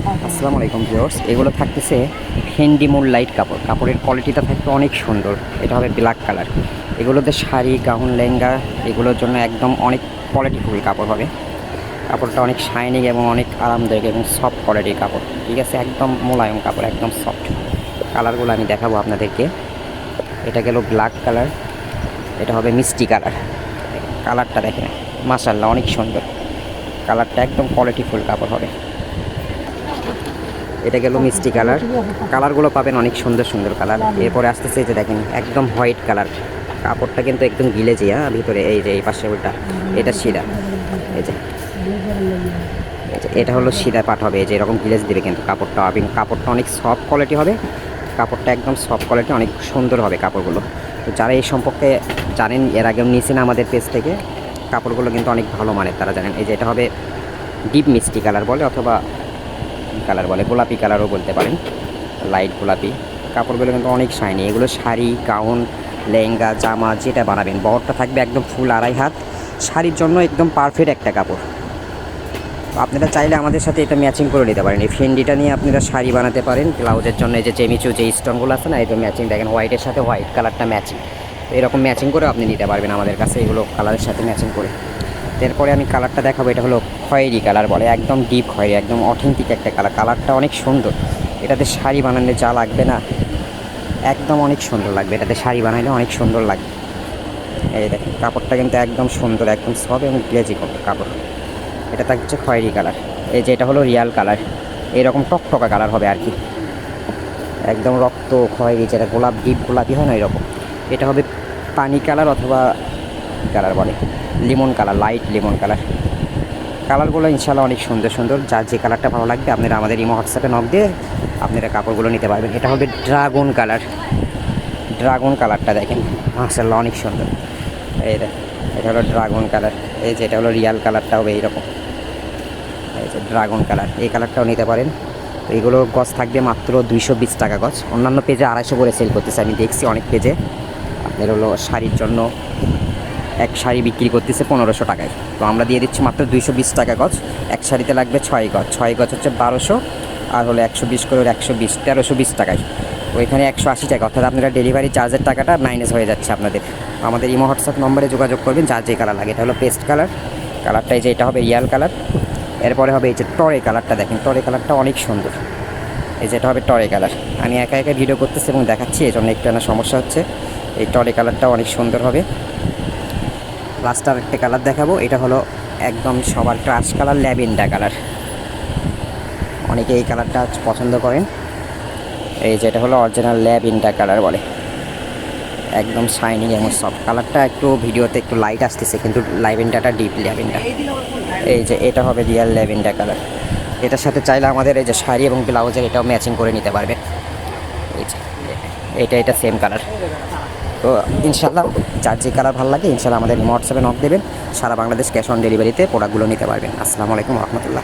আসসালামু আলাইকুম ভিউয়ার্স, এগুলো থাকতেছে হেন্ডি মুন লাইট কাপড়। কাপড়ের কোয়ালিটিটা থাকবে অনেক সুন্দর। এটা হবে ব্ল্যাক কালার। এগুলোতে শাড়ি, গাউন, লেহেঙ্গা এগুলোর জন্য একদম অনেক কোয়ালিটিফুল কাপড় হবে। কাপড়টা অনেক শাইনিং এবং অনেক আরামদায়ক এবং সফট কোয়ালিটির কাপড়। ঠিক আছে, একদম মোলায়েম কাপড়, একদম সফট। কালারগুলো আমি দেখাবো আপনাদেরকে। এটা গেল ব্ল্যাক কালার, এটা হবে মিষ্টি কালার। কালারটা দেখেন, মাশাআল্লাহ অনেক সুন্দর। কালারটা একদম কোয়ালিটিফুল কাপড় হবে। এটা গেল মিষ্টি কালার। কালারগুলো পাবেন অনেক সুন্দর সুন্দর কালার। এরপরে আসতেছে এই যে দেখেন একদম হোয়াইট কালার। কাপড়টা কিন্তু একদম গিলেজি, ভিতরে এই যে এই পাশে ওইটা, এটা সিধা। এই যে এটা হলো সিধা পাট হবে, এই যে এরকম গিলেজ দিবে কিন্তু কাপড়টা। কাপড়টা অনেক সফট কোয়ালিটি হবে। কাপড়টা একদম সফট কোয়ালিটি, অনেক সুন্দর হবে কাপড়গুলো। তো যারা এই সম্পর্কে জানেন, এর আগেও নিয়েছেন আমাদের পেজ থেকে, কাপড়গুলো কিন্তু অনেক ভালো মানের, তারা জানেন। এই যে এটা হবে ডিপ মিষ্টি কালার বলে, অথবা কালার বলে, গোলাপি কালারও বলতে পারেন, লাইট গোলাপি। কাপড়গুলো কিন্তু অনেক শাইনি। এগুলো শাড়ি, গাউন, লেহেঙ্গা, জামা যেটা বানাবেন, বহরটা থাকবে একদম ফুল আড়াই হাত। শাড়ির জন্য একদম পারফেক্ট একটা কাপড়। আপনারা চাইলে আমাদের সাথে এটা ম্যাচিং করে নিতে পারেন। এই ফেন্ডিটা নিয়ে আপনারা শাড়ি বানাতে পারেন। ব্লাউজের জন্য এই যে চেমিচু যে স্টোনগুলো আছে না, এটা ম্যাচিং দেখেন, হোয়াইটের সাথে হোয়াইট কালারটা ম্যাচিং। এরকম ম্যাচিং করে আপনি নিতে পারবেন আমাদের কাছে, এগুলো কালারের সাথে ম্যাচিং করে। এরপরে আমি কালারটা দেখাবো, এটা হলো খয়েরি কালার বলে, একদম ডিপ খয়েরি, একদম অথেন্টিক একটা কালার। কালারটা অনেক সুন্দর। এটাতে শাড়ি বানালে যা লাগবে না, একদম অনেক সুন্দর লাগবে। এটাতে শাড়ি বানাইলে অনেক সুন্দর লাগবে। এই দেখেন কাপড়টা কিন্তু একদম সুন্দর, একদম সফট এবং গ্লেজি কাপড়। এটা থাকছে খয়েরি কালার। এই যে এটা হলো রিয়াল কালার, এইরকম টকটকা কালার হবে আর কি, একদম রক্ত খয়েরি, যেটা গোলাপ ডিপ গোলাপি হয় না এরকম। এটা হবে পানি কালার, অথবা কালার বলে Limon colour, light Limon colour. কালারগুলো ইনশাল্লাহ অনেক সুন্দর সুন্দর। যার যে কালারটা ভালো লাগবে আপনারা আমাদের ইমো হোয়াটসঅ্যাপে নক দিয়ে আপনারা কাপড়গুলো নিতে পারবেন। এটা হবে ড্রাগন কালার। ড্রাগন কালারটা দেখেন, মাশাআল্লাহ অনেক সুন্দর। এই দেখেন, এটা হলো ড্রাগন কালার। এই যে এটা হলো রিয়াল কালারটা হবে এইরকম। এই যে ড্রাগন কালার, এই কালারটাও নিতে পারেন। তো এইগুলো গজ থাকবে মাত্র 220 টাকা গজ। অন্যান্য পেজে 250 করে সেল করতেছে, আমি দেখছি অনেক পেজে। আপনার হলো শাড়ির জন্য এক শাড়ি বিক্রি করতেছে 1500 টাকায়, তো আমরা দিয়ে দিচ্ছি মাত্র 220 টাকা গজ। এক শাড়িতে লাগবে 6 গজ, 6 গজ হচ্ছে 1200, আর হলো 120 করে 120, 1320 টাকায়। তো এখানে 180 টাকা, অর্থাৎ আপনারা ডেলিভারি চার্জের টাকাটা মাইনাস হয়ে যাচ্ছে আপনাদের। আমাদের ইমো হোয়াটসঅ্যাপ নম্বরে যোগাযোগ করবেন, যার যে কালার লাগে। এটা হলো পেস্ট কালার। কালারটা এই যে এটা হবে রিয়াল কালার। এরপরে হবে এই যে টরে কালারটা, দেখেন টরে কালারটা অনেক সুন্দর। এই যে এটা হবে টরে কালার। আমি একা একা ভিডিও করতেছি এবং দেখাচ্ছি, এই জন্য একটু না সমস্যা হচ্ছে। এই টরে কালারটা অনেক সুন্দর হবে। লাস্ট আর একটা কালার দেখাবো, এটা হলো একদম সবার ক্রাশ কালার, ল্যাভেন্ডার কালার। অনেকে এই কালারটা পছন্দ করেন। এই যে এটা হলো অরিজিনাল ল্যাভেন্ডার কালার বলে, একদম শাইনিং এবং সফট। কালারটা একটু ভিডিওতে একটু লাইট আসতেছে, কিন্তু ল্যাভেন্ডারটা ডিপ ল্যাভেন্ডার। এই যে এটা হবে রিয়াল ল্যাভেন্ডার কালার। এটার সাথে চাইলে আমাদের এই যে শাড়ি এবং ব্লাউজের এটাও ম্যাচিং করে নিতে পারবে। এই যে এটা সেম কালার। তো ইনশাল্লাহ যার যে কালার ভালো লাগে, ইনশাল্লাহ আমাদের হোয়াটসঅ্যাপে নক দেবেন। সারা বাংলাদেশ ক্যাশ অন ডেলিভারিতে প্রোডাক্টগুলো নিতে পারবেন। আসসালামু আলাইকুম রহমতুল্লাহ।